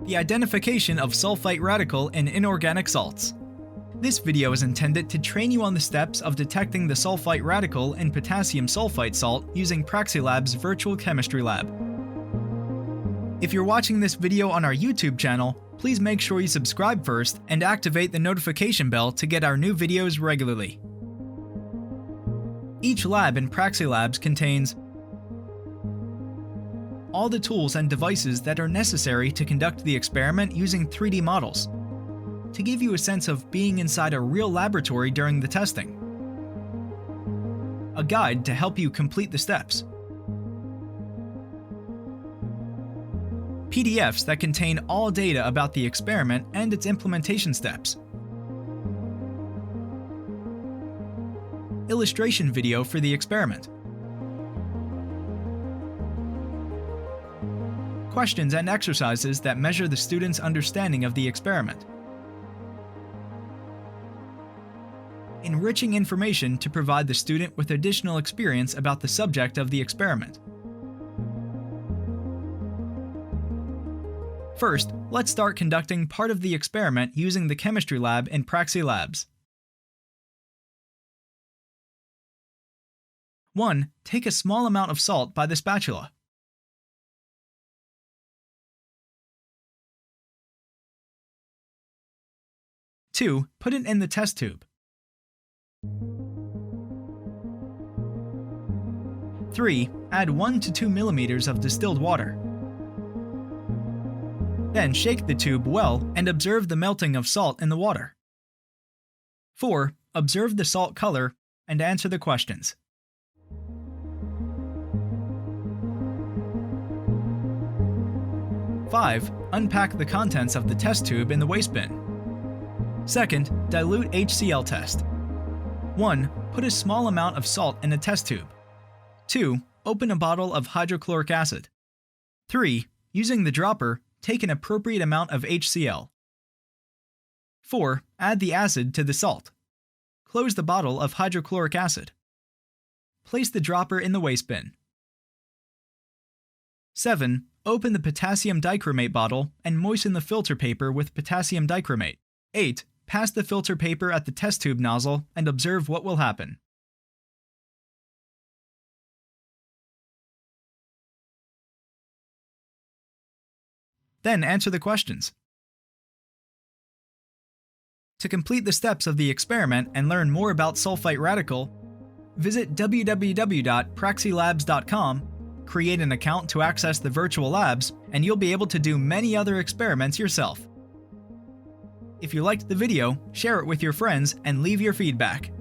The identification of sulfite radical in inorganic salts. This video is intended to train you on the steps of detecting the sulfite radical in potassium sulfite salt using Praxilabs virtual chemistry lab. If you're watching this video on our YouTube channel, please make sure you subscribe first and activate the notification bell to get our new videos regularly. Each lab in Praxilabs contains all the tools and devices that are necessary to conduct the experiment using 3D models, to give you a sense of being inside a real laboratory during the testing. A guide to help you complete the steps. PDFs that contain all data about the experiment and its implementation steps. Illustration video for the experiment. Questions and exercises that measure the student's understanding of the experiment. Enriching information to provide the student with additional experience about the subject of the experiment. First, let's start conducting part of the experiment using the chemistry lab in Praxilabs. 1. Take a small amount of salt by the spatula. 2. Put it in the test tube. 3. Add 1 to 2 milliliters of distilled water. Then shake the tube well and observe the melting of salt in the water. 4. Observe the salt color and answer the questions. 5. Unpack the contents of the test tube in the waste bin. 2nd, dilute HCl test. 1. Put a small amount of salt in a test tube. 2. Open a bottle of hydrochloric acid. 3. Using the dropper, take an appropriate amount of HCl. 4. Add the acid to the salt. Close the bottle of hydrochloric acid. Place the dropper in the waste bin. 7. Open the potassium dichromate bottle and moisten the filter paper with potassium dichromate. 8. Pass the filter paper at the test tube nozzle and observe what will happen. Then answer the questions. To complete the steps of the experiment and learn more about sulfite radical, visit www.praxilabs.com, create an account to access the virtual labs, and you'll be able to do many other experiments yourself. If you liked the video, share it with your friends and leave your feedback.